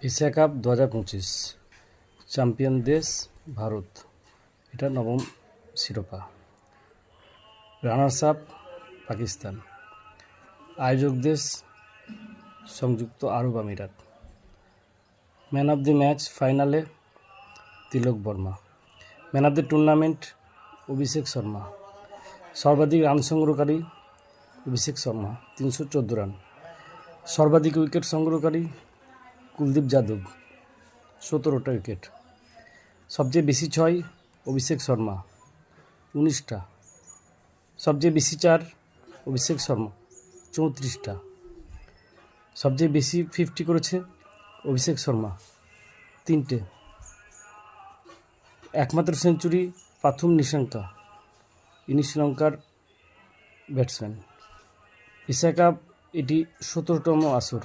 Asia cup 2025 champion দেশ ভারত, এটা নবম শিরোপা। রানার্স আপ পাকিস্তান, আয়োজক দেশ সংযুক্ত আরব আমিরাত। ম্যান অফ দি ম্যাচ ফাইনালে Tilak Varma. Man of the tournament Abhishek Sharma. সর্বাধিক রান সংগ্রহকারী অভিষেক শর্মা 314 রান। সর্বাধিক উইকেট সংগ্রহকারী কুলদীপ যাদব 17টা উইকেট। সবচেয়ে বেশি ছয় অভিষেক শর্মা 19টা। সবচেয়ে বেশি চার অভিষেক শর্মা 34টা। সবচেয়ে বেশি 50 করেছে অভিষেক শর্মা 3টে। একমাত্র সেঞ্চুরি প্রথম নিশাঙ্কা, ইনি শ্রীলঙ্কার ব্যাটসম্যান। এশিয়া কাপ এটি 17তম আসর।